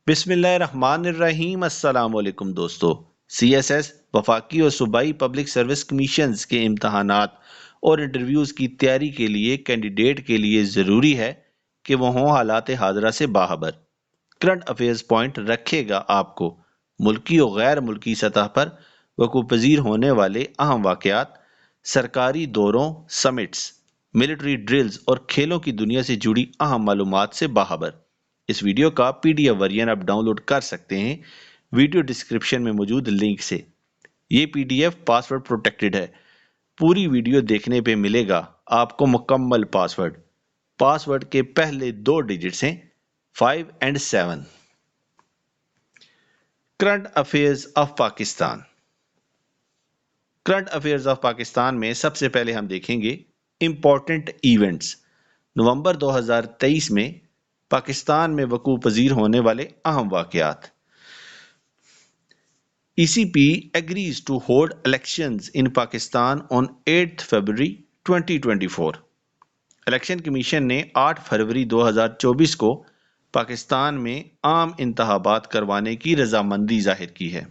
بسم اللہ الرحمن الرحیم۔ السلام علیکم دوستو۔ سی ایس ایس وفاقی اور صوبائی پبلک سروس کمیشنز کے امتحانات اور انٹرویوز کی تیاری کے لیے کینڈیڈیٹ کے لیے ضروری ہے کہ وہ ہوں حالات حاضرہ سے باخبر۔ کرنٹ افیئرز پوائنٹ رکھے گا آپ کو ملکی اور غیر ملکی سطح پر وقوع پذیر ہونے والے اہم واقعات، سرکاری دوروں، سمٹس، ملٹری ڈرلز اور کھیلوں کی دنیا سے جڑی اہم معلومات سے باخبر۔ اس ویڈیو کا پی ڈی ایف ورژن آپ ڈاؤن لوڈ کر سکتے ہیں ویڈیو ڈسکرپشن میں موجود لنک سے۔ یہ پی ڈی ایف پاس ورڈ پروٹیکٹڈ ہے۔ پوری ویڈیو دیکھنے پہ ملے گا آپ کو مکمل پاس ورڈ۔ پاس ورڈ کے پہلے 2 ڈیجٹس ہیں 5 اور 7۔ Current affairs of Pakistan. Current affairs of Pakistan میں سب سے پہلے ہم دیکھیں گے امپورٹنٹ ایونٹس۔ نومبر 2023 میں پاکستان میں وقوع پذیر ہونے والے اہم واقعات۔ ای سی پی agrees to hold elections in Pakistan on 8 February 2024۔ Election commission نے 8 فروری 2024 کو پاکستان میں عام انتخابات کروانے کی رضامندی ظاہر کی ہے۔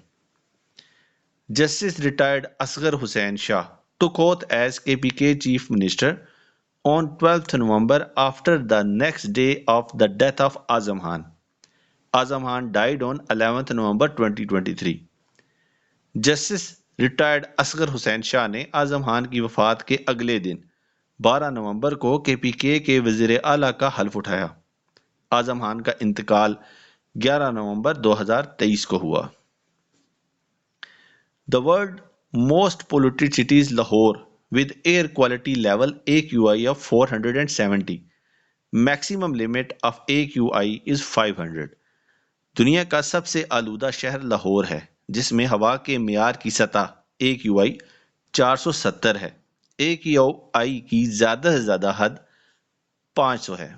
Justice retired Asghar Hussain Shah took oath as KPK Chief Minister on 12th November after the next day of the death of Azam Khan. Azam Khan died on 11th November 2023۔ Justice retired Asghar Hussain Shah نے اعظم خان کی وفات کے اگلے دن 12 نومبر کو کے پی کے وزیر اعلیٰ کا حلف اٹھایا۔ اعظم خان کا انتقال 11 نومبر 2023 کو ہوا۔ The world most polluted city is Lahore with air quality level AQI of 470. Maximum limit of AQI is 500. دنیا کا سب سے آلودہ شہر لاہور ہے جس میں ہوا کے معیار کی سطح AQI 470 ہے۔ AQI کی زیادہ سے زیادہ حد 500 ہے۔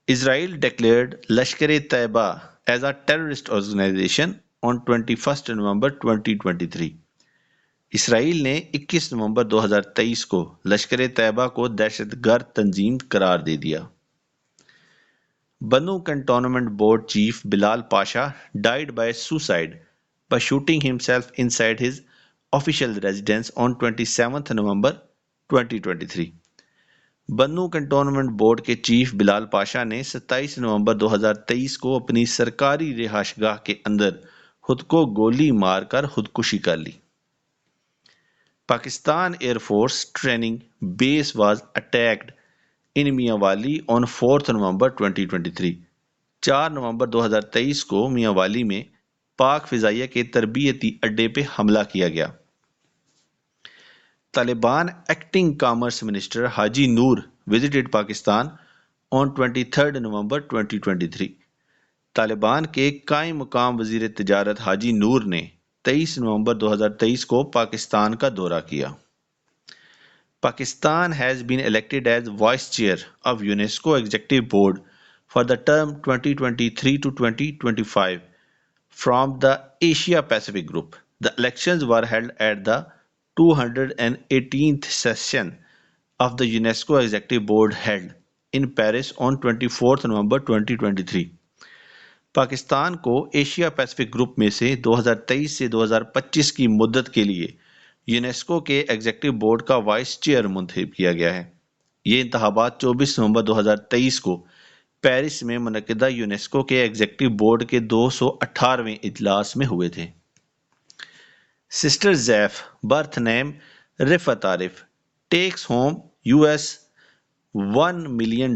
اسرائیل declared Lashkar Taiba as a terrorist organization on 21 نومبر 2023۔ اسرائیل نے 21 نومبر 2023 کو لشکر طیبہ کو دہشت گرد تنظیم قرار دے دیا۔ بنو cantonment board chief Bilal Pasha died by suicide by shooting himself inside his official residence on 27 نومبر 2023۔ بنو کنٹونمنٹ بورڈ کے چیف بلال پاشا نے 27 نومبر 2023 کو اپنی سرکاری رہائش گاہ کے اندر خود کو گولی مار کر خودکشی کر لی۔ Pakistan air force training base was attacked in Mianwali والی on 4 نومبر 2023۔ 4 نومبر 2023 کو میاں والی میں پاک فضائیہ کے تربیتی اڈے پہ حملہ کیا گیا۔ Taliban acting commerce minister Haji Noor visited Pakistan on 23 نومبر 2023۔ طالبان کے قائم مقام وزیر تجارت حاجی نور نے 23 نومبر 2023 کو پاکستان کا دورہ کیا۔ Pakistan has been elected as Vice Chair of UNESCO Executive Board for the term 2023 to 2025 from the Asia Pacific Group. The elections were held at the 218th session of the UNESCO Executive Board held in Paris on 24 November 2023۔ Pakistan کو Asia Pacific group میں سے 2023 سے 2025 کی مدت کے لیے UNESCO کے executive board کا وائس چیئر منتخب کیا گیا ہے۔ یہ انتخابات 24 نومبر 2023 کو پیرس میں منعقدہ یونیسکو کے ایگزیکٹو بورڈ کے 218ویں اجلاس میں ہوئے تھے۔ Sister زیف birth name Rifat Arif tax home US $1 million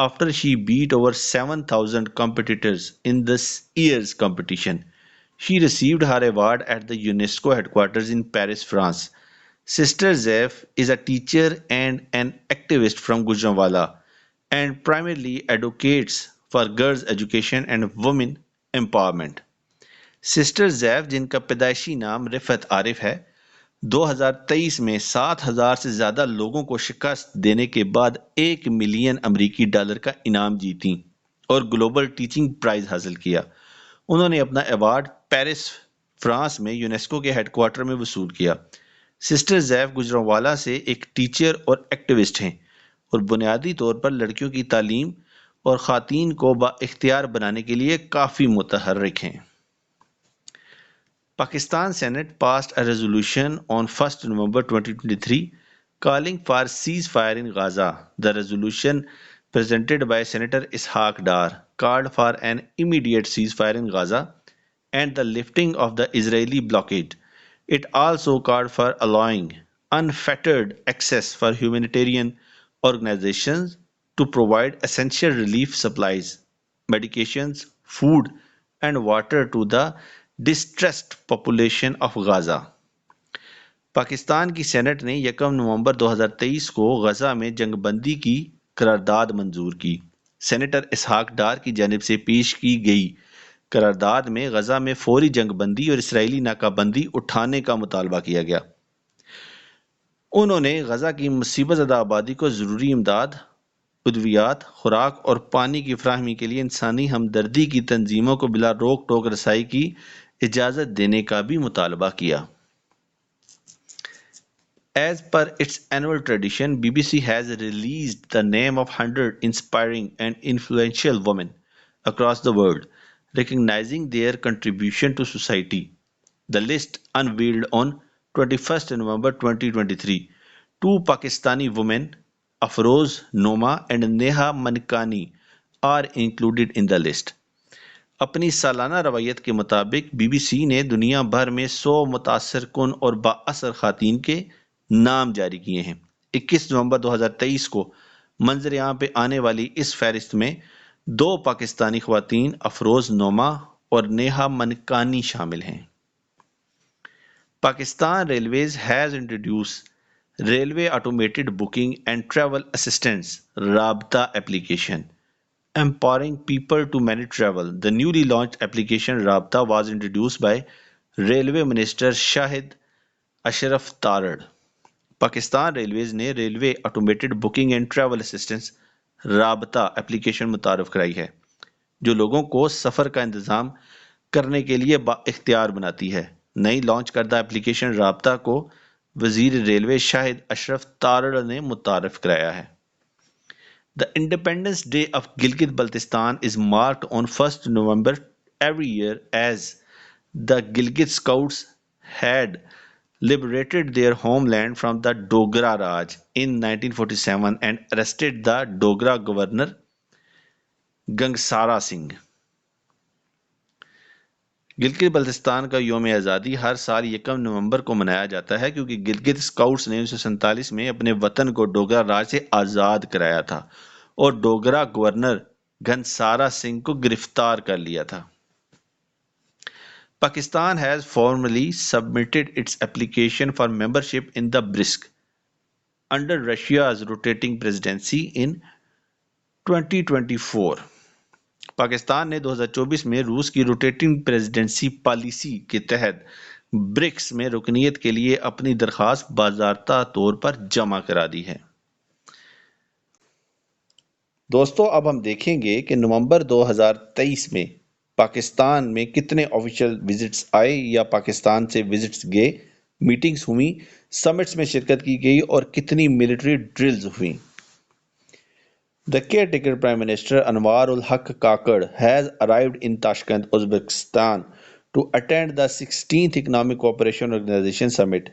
after she beat over 7,000 competitors in this year's competition. She received her award at the UNESCO headquarters in Paris, France. Sister Zaif is a teacher and an activist from Gujranwala and primarily advocates for girls' education and women empowerment. Sister Zaif جن کا پیدائشی نام رفعت عارف ہے 2023 میں 7,000 سے زیادہ لوگوں کو شکست دینے کے بعد $1 ملین امریکی کا انعام جیتیں اور گلوبل ٹیچنگ پرائز حاصل کیا۔ انہوں نے اپنا ایوارڈ پیرس فرانس میں یونیسکو کے ہیڈ کوارٹر میں وصول کیا۔ سسٹر زیف گجرانوالہ سے ایک ٹیچر اور ایکٹیوسٹ ہیں اور بنیادی طور پر لڑکیوں کی تعلیم اور خواتین کو با اختیار بنانے کے لیے کافی متحرک ہیں۔ Pakistan Senate passed a resolution on 1st November 2023 calling for ceasefire in Gaza. The resolution presented by Senator Ishaq Dar called for an immediate ceasefire in Gaza and the lifting of the Israeli blockade. It also called for allowing unfettered access for humanitarian organizations to provide essential relief supplies, medications, food, and water to the distressed population of Gaza. Pakistan کی Saint نے یکم نومبر 2023 کو غزہ میں جنگ بندی کی قرارداد منظور کی۔ سینیٹر اسحاق ڈار کی جانب سے پیش کی گئی قرارداد میں غزہ میں فوری جنگ بندی اور اسرائیلی ناکہ بندی اٹھانے کا مطالبہ کیا گیا۔ انہوں نے غزہ کی مصیبت زدہ آبادی کو ضروری امداد، ادویات، خوراک اور پانی کی فراہمی کے لیے انسانی ہمدردی کی تنظیموں کو بلا روک ٹوک رسائی کی اجازت دینے کا بھی مطالبہ کیا۔ As per its annual tradition, BBC has released the name of 100 inspiring and influential women across the world, recognizing their contribution to society. The list unveiled on 21st November 2023. Two Pakistani women, Afroz Noma and Neha Manikani, are included in the list. اپنی سالانہ روایت کے مطابق be B C نے دنیا بھر میں 100 متاثر کن اور با اثر خواتین کے نام جاری کیے ہیں۔ 21 نومبر 2023 کو منظر عام پہ آنے والی اس فہرست میں 2 پاکستانی خواتین افروز نوما اور نیہا منکانی شامل ہیں۔ Pakistan railways has introduced railway automated booking and travel assistance رابطہ application empowering people to manage travel. The newly launched application Rabta was introduced by Railway Minister Shahid Ashraf Tarad. Pakistan railways نے railway automated booking and travel assistance رابطہ application متعارف کرائی ہے، جو لوگوں کو سفر کا انتظام کرنے کے لیے با اختیار بناتی ہے۔ نئی لانچ کردہ ایپلیکیشن رابطہ کو وزیر ریلوے شاہد اشرف تارڑ نے متعارف کرایا ہے۔ The Independence Day of Gilgit-Baltistan is marked on 1st November every year as the Gilgit Scouts had liberated their homeland from the Dogra Raj in 1947 and arrested the Dogra governor Gangsara Singh. Gilgit Baltistan کا یوم آزادی ہر سال یکم نومبر کو منایا جاتا ہے کیونکہ گلگت اسکاؤٹس نے 1947 میں اپنے وطن کو ڈوگرا راج سے آزاد کرایا تھا اور ڈوگرا گورنر گھنسارا سنگھ کو گرفتار کر لیا تھا۔ Pakistan has formally submitted its application for membership in the BRICS under Russia's rotating presidency in 2024۔ Pakistan نے 2024 میں روس کی روٹیٹنگ پریزیڈنسی پالیسی کے تحت برکس میں رکنیت کے لیے اپنی درخواست باضابطہ طور پر جمع کرا دی ہے۔ دوستو اب ہم دیکھیں گے کہ نومبر 2023 میں پاکستان میں کتنے آفیشیل وزٹس آئے یا پاکستان سے وزٹس گئے، میٹنگز ہوئیں، سمٹس میں شرکت کی گئی اور کتنی ملٹری ڈرلز ہوئیں۔ The caretaker Prime Minister Anwar ul-Haq Kakad has arrived in Tashkent, Uzbekistan to attend the 16th Economic Cooperation Organization Summit.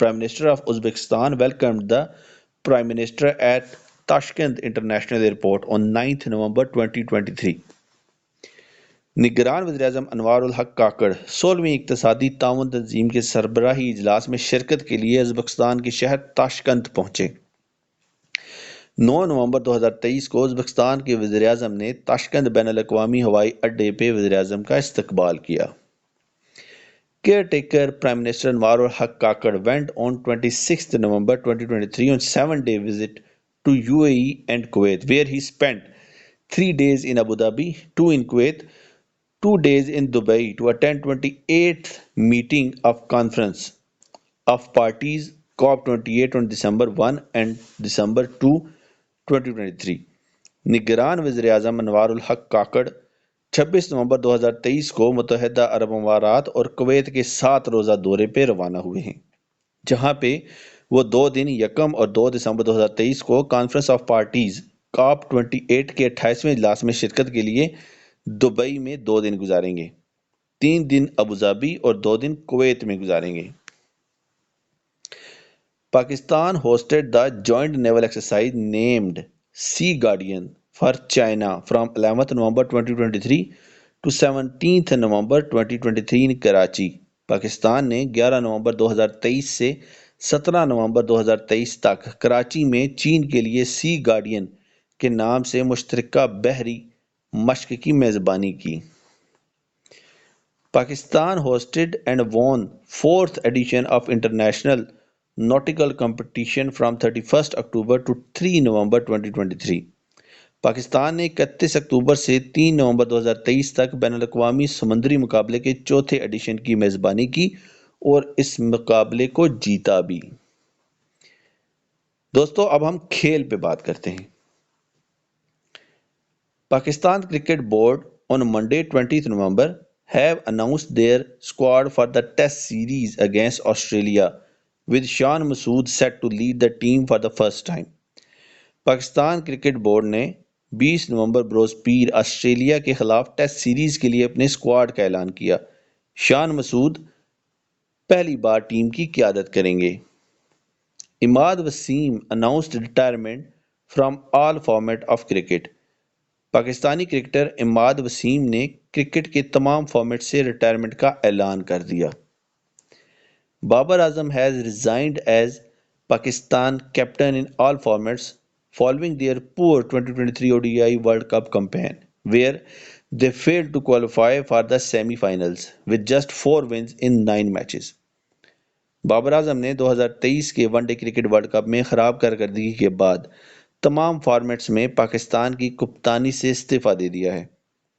Prime Minister of Uzbekistan welcomed the Prime Minister at Tashkent International Airport on 9th November 2023. نگران وزیراعظم انوار الحق کاکڑ 16ویں اقتصادی تعاون تنظیم کے سربراہی اجلاس میں شرکت کے لیے ازبکستان کے شہر تاشکنت پہنچے۔ 9 نومبر 2023 کو ازبکستان کے وزیراعظم نے تاشکنت بین الاقوامی ہوائی اڈے پہ وزیراعظم کا استقبال کیا۔ Caretaker Prime Minister Anwar ul-Haq Kakad went on 26th November 2023 on 7-day visit to UAE and Kuwait, where he spent 3 days in Abu Dhabi, 2 in Kuwait, 2 days in Dubai to attend 28th meeting of Conference of Parties COP28 on December 1 and December 2, 2023۔ نگران وزیر اعظم انوار الحق کاکڑ 26 نومبر 2023 کو متحدہ عرب امارات اور Kuwait کے 7 روزہ دورے پہ روانہ ہوئے ہیں، جہاں پہ وہ 2 دن یکم اور 2 دسمبر 2023 کو کانفرنس آف پارٹیز کاپ 28 کے 28ویں اجلاس میں شرکت کے لیے دبئی میں 2 دن گزاریں گے، 3 دن ابوظہبی اور 2 دن کویت میں گزاریں گے۔ Pakistan hosted the joint naval exercise named Sea Guardian for China from 11th November 2023 to 17th November 2023 in Karachi. Pakistan نے 11 نومبر 2023 سے 17 نومبر 2023 تک کراچی میں چین کے لیے سی گارڈین کے نام سے مشترکہ بحری مشق کی میزبانی کی۔ Pakistan hosted and won 4th edition of International Nautical Competition from 31st October to 3 November 2023۔ Pakistan نے 31 اکتوبر سے 3 نومبر 2023 تک بین الاقوامی سمندری مقابلے کے چوتھے ایڈیشن کی میزبانی کی اور اس مقابلے کو جیتا بھی۔ دوستو اب ہم کھیل پہ بات کرتے ہیں۔ Pakistan cricket board on Monday 20th November have announced their squad for the test series against Australia with Shan Masood set to lead the team for the first time۔ Pakistan cricket board نے 20 نومبر بروز پیر آسٹریلیا کے خلاف test series کے لیے اپنے squad کا اعلان کیا۔ شان مسعود پہلی بار ٹیم کی قیادت کریں گے۔ Imad Wasim announced retirement from all format of cricket۔ پاکستانی کرکٹر عماد وسیم نے کرکٹ کے تمام فارمیٹ سے ریٹائرمنٹ کا اعلان کر دیا۔ Babar Azam has resigned as Pakistan captain in all formats following their poor 2023 ODI World Cup campaign, where they failed to qualify for the semi-finals with just 4 wins in 9 matches۔ Babar Azam نے 2023 کے one day cricket world cup میں خراب کارکردگی کے بعد تمام formats میں پاکستان کی کپتانی سے استعفیٰ دے دیا ہے۔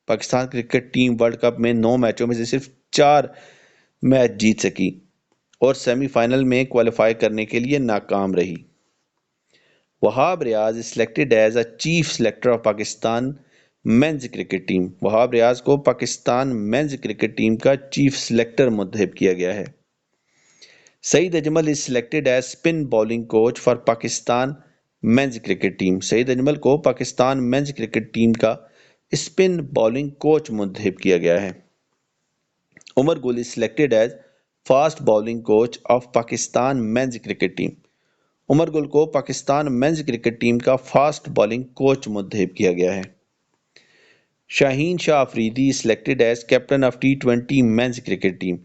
Pakistan cricket team world cup میں 9 میچوں میں سے صرف 4 میچ جیت سکی اور سیمی فائنل میں کوالیفائی کرنے کے لیے ناکام رہی۔ Wahab Riaz is selected as a chief selector of Pakistan men's cricket team. Wahab Riaz کو پاکستان مینز کرکٹ ٹیم کا چیف سلیکٹر منتخب کیا گیا ہے۔ Saeed Ajmal is selected as spin bowling coach for Pakistan men's cricket team. Saeed Ajmal کو پاکستان مینز کرکٹ ٹیم کا اسپن بالنگ کوچ منتخب کیا گیا ہے۔ Umar Gul is selected as fast bowling coach of Pakistan men's cricket team. Umar Gul کو پاکستان مینز کرکٹ ٹیم کا فاسٹ بالنگ کوچ منتخب کیا گیا ہے۔ Shaheen Shah Afridi is selected as captain of T20 men's cricket team.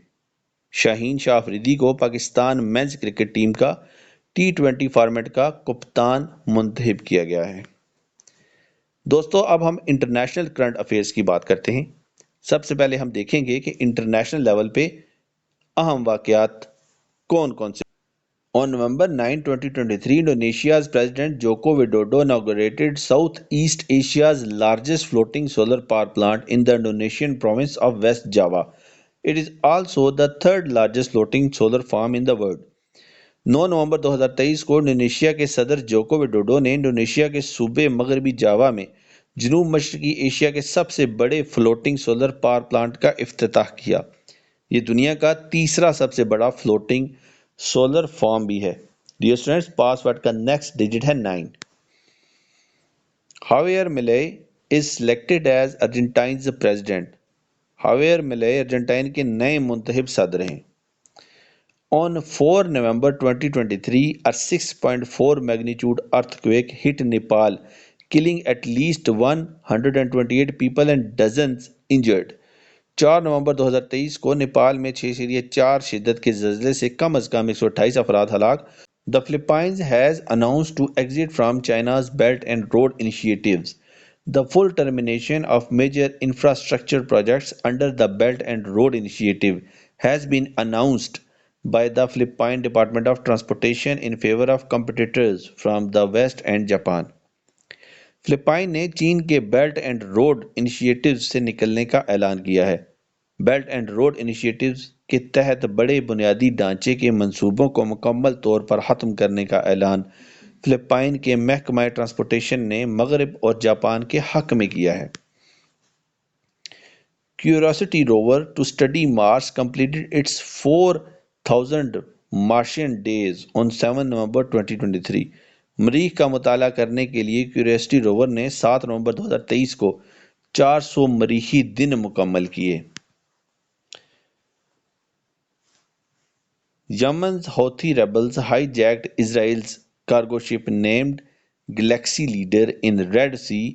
Shaheen Shah Afridi کو پاکستان مینز کرکٹ ٹیم کا T20 فارمیٹ کا کپتان منتخب کیا گیا ہے۔ دوستو اب ہم انٹرنیشنل کرنٹ افیئرز کی بات کرتے ہیں۔ سب سے پہلے ہم دیکھیں گے کہ انٹرنیشنل لیول پہ اہم واقعات کون کون سے۔ On November 9, 2023, Indonesia's President Joko Widodo inaugurated Southeast Asia's largest floating solar power plant in the Indonesian province of West Java. It is also the third largest floating solar farm in the world۔ 9 نومبر 2023 کو Indonesia کے صدر جوکو وڈوڈو نے Indonesia کے صوبے مغربی جاوا میں جنوب مشرقی ایشیا کے سب سے بڑے فلوٹنگ سولر پاور پلانٹ کا افتتاح کیا۔ یہ دنیا کا تیسرا سب سے بڑا فلوٹنگ سولر فارم بھی ہے۔ ڈیئر اسٹوڈنٹس، پاس ورڈ کا نیکسٹ ڈیجٹ ہے 9۔ Javier Milei is selected as Argentina's president. Javier Milei Argentina کے نئے منتخب صدر ہیں۔ On 4 November 2023, a 6.4 magnitude earthquake hit Nepal, killing at least 128 people and dozens injured۔ 4 نومبر 2023 کو نیپال میں 6.4 شدت کے زلزلے سے کم از کم 128 افراد ہلاک۔ The Philippines has announced to exit from China's Belt and Road Initiatives۔ The full termination of major infrastructure projects under the Belt and Road Initiative has been announced by the Philippine Department of Transportation in favor of competitors from the West and Japan۔ Philippines نے چین کے belt and road initiatives سے نکلنے کا اعلان کیا ہے۔ Belt and road initiatives کے تحت بڑے بنیادی ڈھانچے کے منصوبوں کو مکمل طور پر ختم کرنے کا اعلان فلپائن کے محکمہ ٹرانسپورٹیشن نے مغرب اور جاپان کے حق میں کیا ہے۔ Curiosity rover to study Mars completed its 4,000 Martian days on 7 November 2023۔ مریخ کا مطالعہ کرنے کے لیے کیوریوسٹی روور نے 7 نومبر 2023 کو 400 مریخی دن مکمل کیے۔ یمن's Houthi rebels hijacked Israel's cargo ship named Galaxy Leader in Red Sea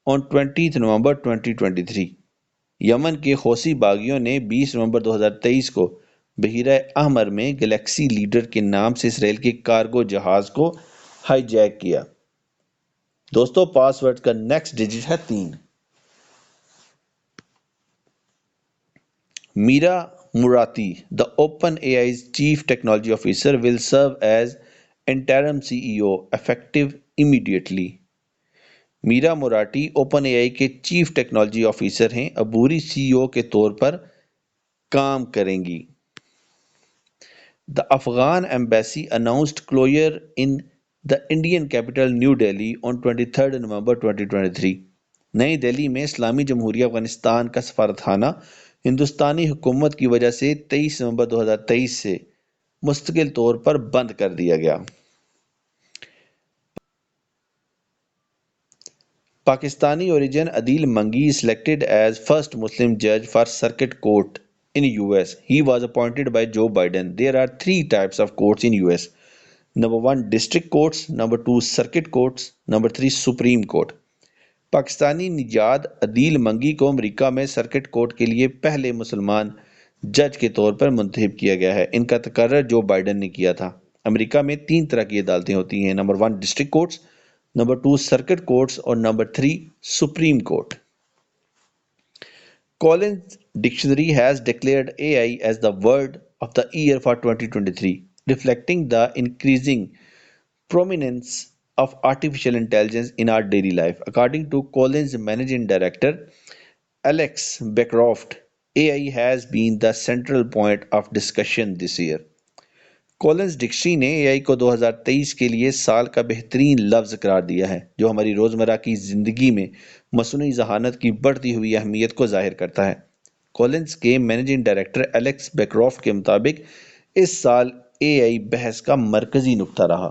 on 20 نومبر 2023۔ یمن کے حوثی باغیوں نے 20 نومبر 2023 کو بحیرہ احمر میں گلیکسی لیڈر کے نام سے اسرائیل کے کارگو جہاز کو ہائی جیک کیا۔ دوستو پاس ورڈ کا نیکسٹ ڈیجٹ ہے 3۔ میرا موراتی the OpenAI's Chief Technology Officer will serve as interim CEO effective immediately۔ میرا موراٹی اوپن اے آئی کے چیف ٹیکنالوجی آفیسر ہیں، عبوری سی او کے طور پر کام کریں گی۔ The Afghan embassy announced closure in the Indian capital New Delhi on 23 نومبر 2023۔ نئی دہلی میں اسلامی جمہوریہ افغانستان کا سفارت خانہ ہندوستانی حکومت کی وجہ سے 23 نومبر 2023 سے مستقل طور پر بند کر دیا گیا۔ پاکستانی اوریجن عدیل منگی selected as first Muslim judge for circuit court in US. He was appointed by Joe Biden. There are 3 types of courts in US. Number 1 district courts, number 2 circuit courts, number 3 Supreme Court. Pakistani نژاد عدیل منگی کو امریکہ میں circuit court کے لیے پہلے مسلمان جج کے طور پر منتخب کیا گیا ہے۔ ان کا تقرر جو بائیڈن نے کیا تھا۔ امریکہ میں 3 طرح کی عدالتیں ہوتی ہیں، number 1 district courts, number 2 circuit courts اور number 3 supreme court. Collins Dictionary has declared AI as the word of the year for 2023, reflecting the increasing prominence of artificial intelligence in our daily life. According to Collins Managing Director Alex Beckcroft, AI has been the central point of discussion this year. Collins dictionary نے اے آئی کو 2023 کے لیے سال کا بہترین لفظ قرار دیا ہے، جو ہماری روزمرہ کی زندگی میں مصنوعی ذہانت کی بڑھتی ہوئی اہمیت کو ظاہر کرتا ہے۔ کولنز کے مینیجنگ ڈائریکٹر ایلیکس بیکرافٹ کے مطابق اس سال اے آئی بحث کا مرکزی نقطہ رہا۔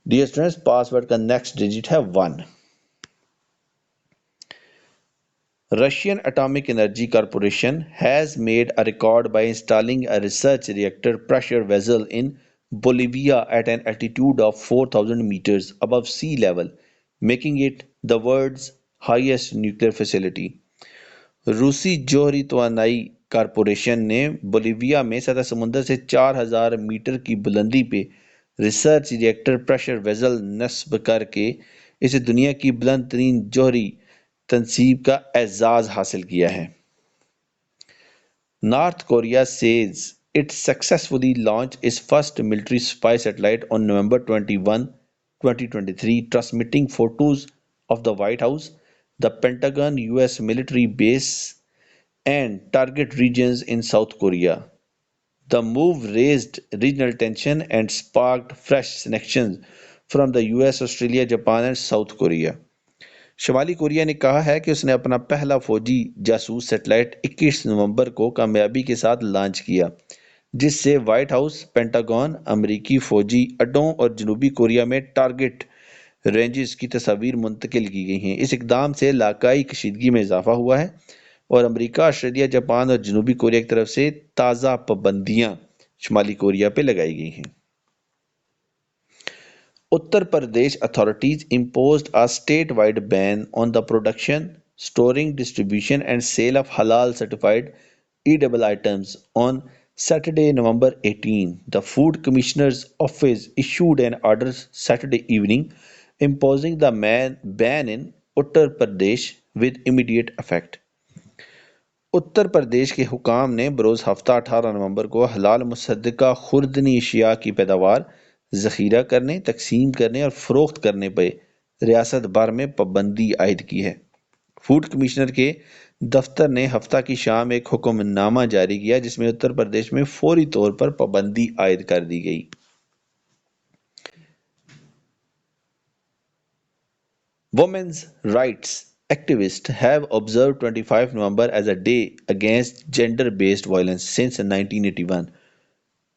ڈیئر اسٹوڈنٹس، پاس ورڈ کا نیکسٹ ڈیجٹ ہے 1۔ Russian Atomic Energy Corporation has made a record by installing a research reactor pressure vessel in Bolivia at an altitude of 4,000 meters above sea level, making it the world's highest nuclear facility. روسی جوہری توانائی corporation نے Bolivia میں سطح سمندر سے 4,000 metre کی بلندی پہ ریسرچ ریئیکٹر پریشر ویزل نصب کر کے اسے دنیا کی بلند ترین جوہری تنصیب کا اعزاز حاصل کیا ہے۔ North Korea says it successfully launched its first military spy satellite on November 21, 2023, transmitting photos of the White House, the Pentagon, US military base, and target regions in South Korea. The move raised regional tension and sparked fresh sanctions from the US, Australia, Japan, and South Korea. شمالی Korea نے کہا ہے کہ اس نے اپنا پہلا فوجی جاسوس سیٹلائٹ 21 نومبر کو کامیابی کے ساتھ لانچ کیا، جس سے وائٹ ہاؤس، پینٹاگون، امریکی فوجی اڈوں اور جنوبی کوریا میں ٹارگٹ رینجز کی تصاویر منتقل کی گئی ہیں۔ اس اقدام سے علاقائی کشیدگی میں اضافہ ہوا ہے اور امریکہ، آسٹریلیا، جاپان اور جنوبی کوریا کی طرف سے تازہ پابندیاں شمالی کوریا پہ لگائی گئی ہیں۔ Uttar Pradesh authorities imposed a statewide ban on the production, storing, distribution, and sale of halal certified edible items on Saturday, November 18. The Food Commissioner's Office issued an order Saturday evening imposing the ban in Uttar Pradesh with immediate effect. Uttar Pradesh کے حکام نے بروز ہفتہ 18 نومبر کو حلال مصدقہ خوردنی اشیاء کی پیداوار، ذخیرہ کرنے، تقسیم کرنے اور فروخت کرنے پہ ریاست بھر میں پابندی عائد کی ہے۔ فوڈ کمشنر کے دفتر نے ہفتہ کی شام ایک حکم نامہ جاری کیا جس میں اتر پردیش میں فوری طور پر پابندی عائد کر دی گئی۔ Women's rights activists have observed 25 November as a day against gender-based violence since 1981.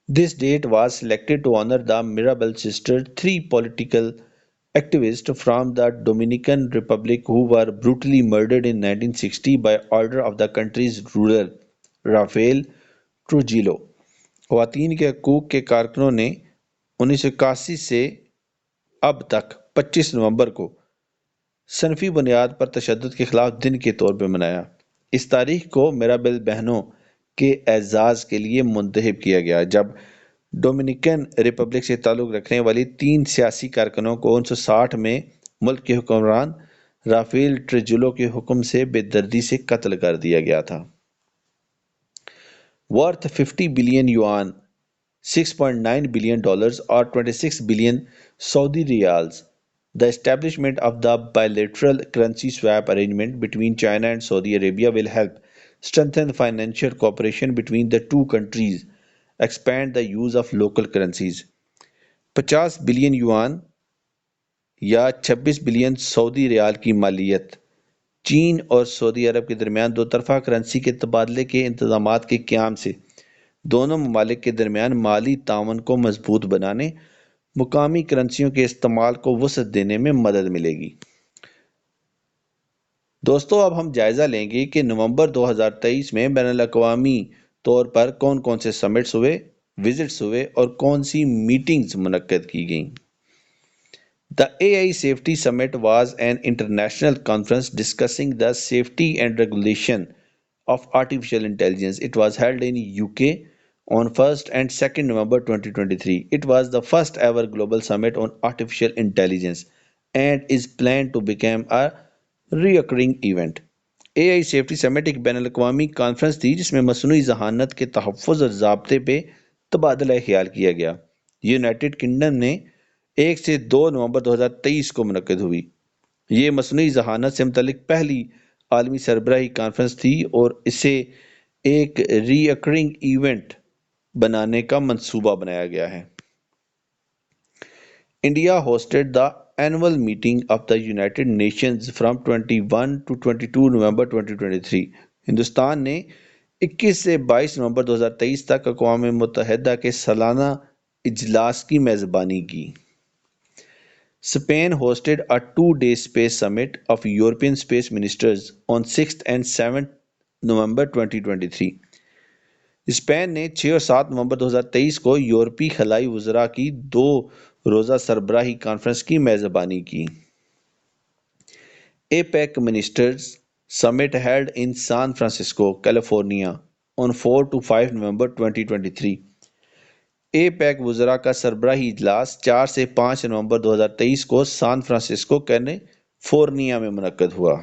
This date was selected to honor the Mirabal sisters, 3 political activists from the Dominican Republic who were brutally murdered in 1960 by order of the country's ruler, Rafael Trujillo. خواتین کے حقوق کے کارکنوں نے 1981 سے اب تک 25 نومبر کو صنفی بنیاد پر تشدد کے خلاف دن کے طور پر منایا۔ اس تاریخ کو میرابل بہنوں کے اعزاز کے لیے منتخب کیا گیا جب ڈومینیکن ریپبلک سے تعلق رکھنے والی 3 سیاسی کارکنوں کو 1960 میں ملک کے حکمران رافیل ٹریجولو کے حکم سے بے دردی سے قتل کر دیا گیا تھا۔ Worth 50 billion yuan $6.9 billion or 26 billion Saudi riyals. The establishment of the bilateral currency swap arrangement between China and Saudi Arabia will help strengthen financial cooperation between the two countries, expand the use of local currencies. 50 billion یوان یا 26 billion سعودی ریال کی مالیت چین اور سعودی عرب کے درمیان دو طرفہ currency کے تبادلے کے انتظامات کے قیام سے دونوں ممالک کے درمیان مالی تعاون کو مضبوط بنانے، مقامی کرنسیوں کے استعمال کو وسعت دینے میں مدد ملے گی۔ دوستو اب ہم جائزہ لیں گے کہ نومبر 2023 میں بین الاقوامی طور پر کون کون سے سمٹس ہوئے، وزٹس ہوئے اور کون سی میٹنگز منعقد کی گئیں۔ The AI Safety Summit was an international conference discussing the safety and regulation of artificial intelligence. It was held in UK on 1st and 2nd November 2023. It was the first ever global summit on artificial intelligence and is planned to become a recurring event. AI Safety Summit ایک بین الاقوامی conference تھی جس میں مصنوعی ذہانت کے تحفظ اور ضابطے پہ تبادلہ خیال کیا گیا۔ یونائٹڈ کنگڈم نے 1 سے 2 نومبر 2023 کو منعقد ہوئی۔ یہ مصنوعی ذہانت سے متعلق پہلی عالمی سربراہی کانفرنس تھی اور اسے ایک ری اکرنگ ایونٹ بنانے کا منصوبہ بنایا گیا ہے۔ India hosted the annual meeting of the United Nations from 21 to 22 November 2023. Hindustan نے 21 سے 22 نومبر 2023 تک اقوام متحدہ کے سالانہ اجلاس کی میزبانی کی۔ Spain hosted a 2-day space summit of European space ministers on 6th and 7th November 2023. Spain نے 6 اور 7 نومبر 2023 کو یورپی خلائی وزراء کی 2 روزہ سربراہی کانفرنس کی میزبانی کی۔ APEC Ministers Summit held in San Francisco, California on 4 to 5 November 2023. APEC وزراء کا سربراہی اجلاس 4 سے 5 نومبر 2023 کو سان فرانسسکو کیلیفورنیا میں منعقد ہوا۔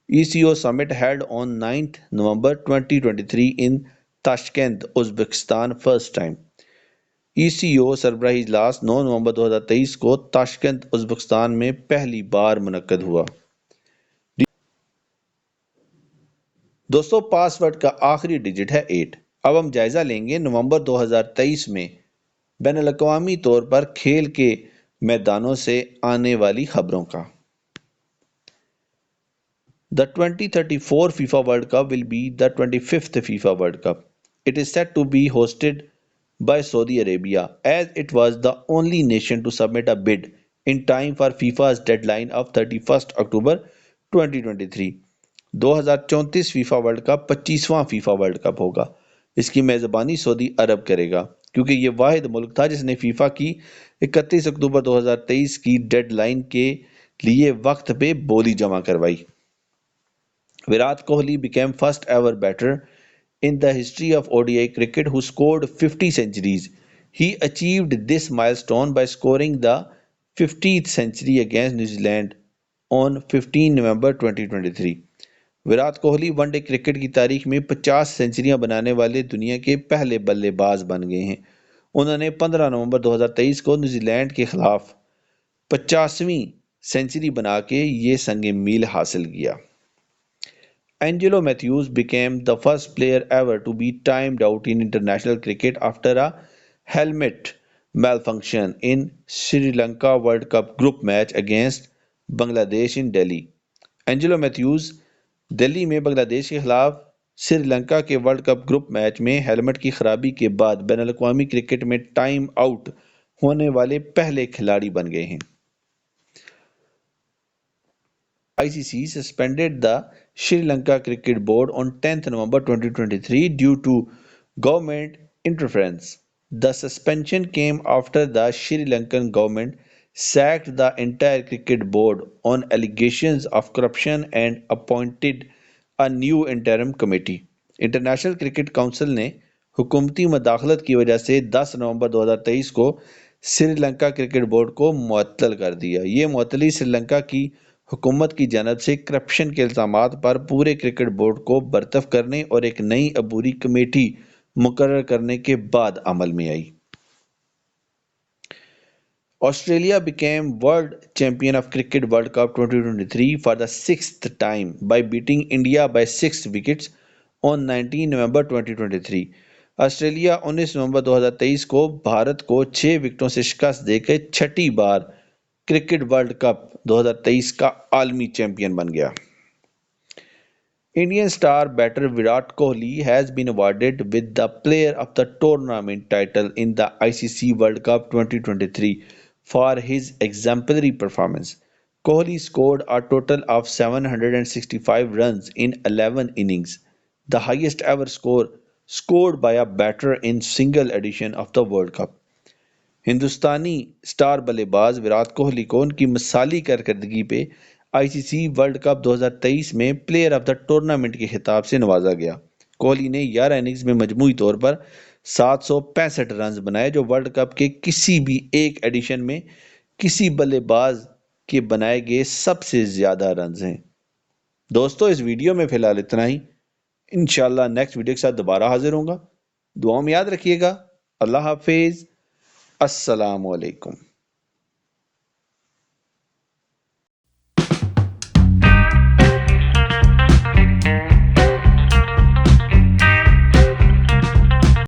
ECO Summit held on 9th November 2023 in Tashkent, Uzbekistan first time. ECO سربراہی اجلاس 9 نومبر 2023 کو تاشکند ازبکستان میں پہلی بار منعقد ہوا۔ دوستو پاس ورڈ کا آخری ڈیجٹ ہے 8۔ اب ہم جائزہ لیں گے نومبر 2023 میں بین الاقوامی طور پر کھیل کے میدانوں سے آنے والی خبروں کا۔ The 2034 FIFA World Cup will be the 25th FIFA World Cup. It is set to be hosted by Saudi Arabia, as it was the only nation to submit a bid in time for FIFA's deadline of 31st October 2023. 2034 FIFA world cup 25واں FIFA world cup ہوگا۔ اس کی میزبانی سعودی عرب کرے گا کیونکہ یہ واحد ملک تھا جس نے فیفا کی 31 اکتوبر 2023 کی ڈیڈ لائن کے لیے وقت پہ بولی جمع کروائی۔ Virat Kohli became first ever batter in the history of ODI cricket who scored 50 centuries. He achieved this milestone by scoring the 50th century against New Zealand on 15 November 2023. Virat Kohli one day cricket کی تاریخ میں 50 سینچریاں بنانے والے دنیا کے پہلے بلے باز بن گئے ہیں۔ انہوں نے 15 نومبر 2023 کو نیوزی لینڈ کے خلاف 50ویں سینچری بنا کے یہ سنگ میل حاصل کیا۔ Angelo Matthews became the first player ever to be timed out in international cricket after a helmet malfunction in Sri Lanka World Cup group match against Bangladesh in Delhi. Angelo Matthews دلی میں بنگلہ دیش کے خلاف سری لنکا کے world cup group match میں helmet کی خرابی کے بعد بین الاقوامی کرکٹ میں ٹائم آؤٹ ہونے والے پہلے کھلاڑی بن گئے ہیں۔ ICC suspended the Sri Lanka Cricket Board on 10th November 2023 due to government interference. The suspension came after the Sri Lankan government sacked the entire cricket board on allegations of corruption and appointed a new interim committee. International cricket council نے حکومتی مداخلت کی وجہ سے 10 نومبر 2023 کو Sri Lanka cricket board کو معطل کر دیا۔ یہ معطلی سری لنکا کی حکومت کی جانب سے کرپشن کے الزامات پر پورے کرکٹ بورڈ کو برطرف کرنے اور ایک نئی عبوری کمیٹی مقرر کرنے کے بعد عمل میں آئی۔ Australia became world champion of Cricket World Cup 2023 for the sixth time by beating India by 6 wickets on 19 November 2023۔ Australia 19 نومبر 2023 کو بھارت کو 6 وکٹوں سے شکست دے کے چھٹی بار کرکٹ ورلڈ کپ 2023 کا عالمی چیمپئن بن گیا۔ Indian star batter Virat Kohli has been awarded with the Player of the Tournament title in the ICC World Cup 2023 for his exemplary performance. Kohli scored a total of 765 runs in 11 innings, the highest ever score scored by a batter in single edition of the World Cup. ہندوستانی star بلے باز وراٹ کوہلی کو ان کی مثالی کارکردگی پہ آئی سی سی world cup 2023 میں player of the tournament کے خطاب سے نوازا گیا۔ کوہلی نے 11 اننگز میں مجموعی طور پر 765 رنز بنائے، جو ورلڈ کپ کے کسی بھی ایک ایڈیشن میں کسی بلے باز کے بنائے گئے سب سے زیادہ رنز ہیں۔ دوستو اس ویڈیو میں فی الحال اتنا ہی، انشاءاللہ نیکسٹ ویڈیو کے ساتھ دوبارہ حاضر ہوں گا۔ دعاؤں میں یاد رکھیے گا۔ اللہ حافظ، السلام علیکم۔